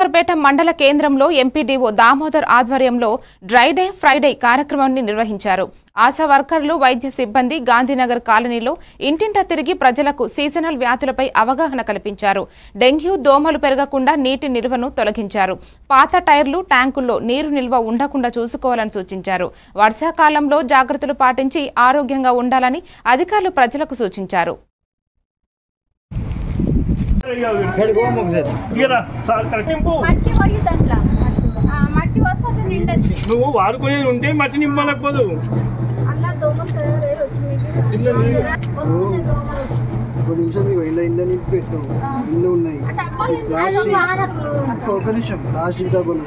శంకర్పేట మండల కేంద్రంలో ఎంపీడీఓ దామోదర్ ఆధ్వర్యంలో డ్రై డే ఫ్రైడే కార్యక్రమాన్ని నిర్వహించారు. ఆశా వర్కర్లు, వైద్య సిబ్బంది గాంధీనగర్ కాలనీలో ఇంటింటా తిరిగి ప్రజలకు సీజనల్ వ్యాధులపై అవగాహన కల్పించారు. డెంగ్యూ, దోమలు పెరగకుండా నీటి నిల్వను తొలగించారు. పాత టైర్లు, ట్యాంకుల్లో నీరు నిల్వ ఉండకుండా చూసుకోవాలని సూచించారు. వర్షాకాలంలో జాగ్రత్తలు పాటించి ఆరోగ్యంగా ఉండాలని అధికారులు ప్రజలకు సూచించారు. నువ్వు వాడుకునేది ఉంటే మట్టి నింపలేకపోదు. ఇల్లు ఉన్నాయి ఒక నిమిషం ప్లాస్టిక్ డబ్బులు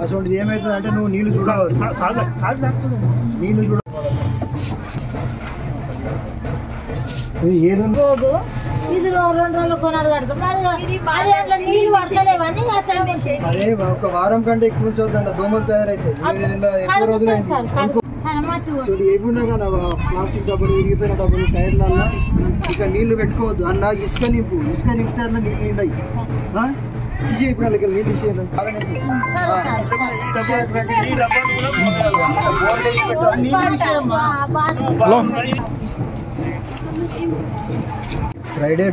అసలు ఏమైతుంది అంటే నువ్వు నీళ్లు చూడవచ్చు. నీళ్లు చూడ ఏది అదే ఒక వారం కంటే ఎక్కువ ఉంచొద్దంట, దోమలు తయారైతాయి. ఎక్కువ రోజులైంది ఏమున్నా కానీ ప్లాస్టిక్ డబ్బులు, విరిగిపోయిన డబ్బులు, టైర్లల్లో ఇక నీళ్లు పెట్టుకోవద్దు. అన్న ఇసుక నింపితే అన్న నీళ్ళు నిండాయి తీసే. ఇప్పుడు వాళ్ళకి నీళ్ళు తీసేయాలి.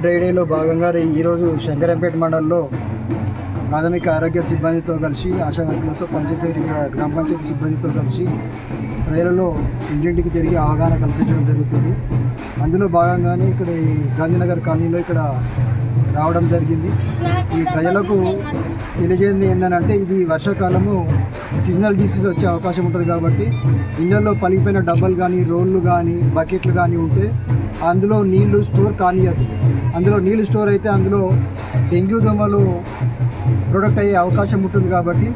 డ్రై డేలో భాగంగా ఈరోజు శంకరంపేట మండలంలో ప్రాథమిక ఆరోగ్య సిబ్బందితో కలిసి, ఆశా వర్కర్లతో, పంచాయతీ గ్రామ పంచాయతీ సిబ్బందితో కలిసి ప్రజలలో ఇంటింటికి తిరిగి అవగాహన కల్పించడం జరుగుతుంది. అందులో భాగంగానే ఇక్కడ గాంధీనగర్ కాలనీలో ఇక్కడ రావడం జరిగింది. ఈ ప్రజలకు తెలియజేయండి ఏంటంటే ఇది వర్షాకాలము సీజనల్ డిసీజ్ వచ్చే అవకాశం ఉంటుంది కాబట్టి ఇళ్ళల్లో పలిగిపోయిన డబ్బాలు కానీ, రోళ్ళు కానీ, బకెట్లు కానీ ఉంటే అందులో నీళ్లు స్టోర్ కానియద్దు. అందులో నీళ్లు స్టోర్ అయితే అందులో డెంగ్యూ దోమలు ప్రొడక్ట్ అయ్యే అవకాశం ఉంటుంది కాబట్టి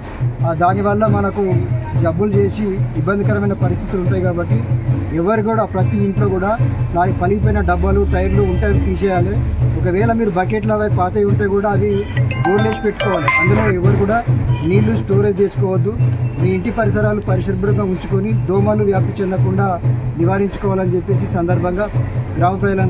దానివల్ల మనకు జబ్బులు చేసి ఇబ్బందికరమైన పరిస్థితులు ఉంటాయి. కాబట్టి ఎవరు కూడా ప్రతి ఇంట్లో కూడా పలిగిపోయిన డబ్బాలు, టైర్లు ఉంటే తీసేయాలి. ఒకవేళ మీరు బకెట్లు అవి పాతవి ఉంటే కూడా అవి బోర్లేసి పెట్టుకోవాలి. అందులో ఎవరు కూడా నీళ్లు స్టోరేజ్ చేసుకోవద్దు. మీ ఇంటి పరిసరాలు పరిశుభ్రంగా ఉంచుకొని దోమలు వ్యాప్తి చెందకుండా నివారించుకోవాలని చెప్పేసి సందర్భంగా గ్రామ ప్రజలందరూ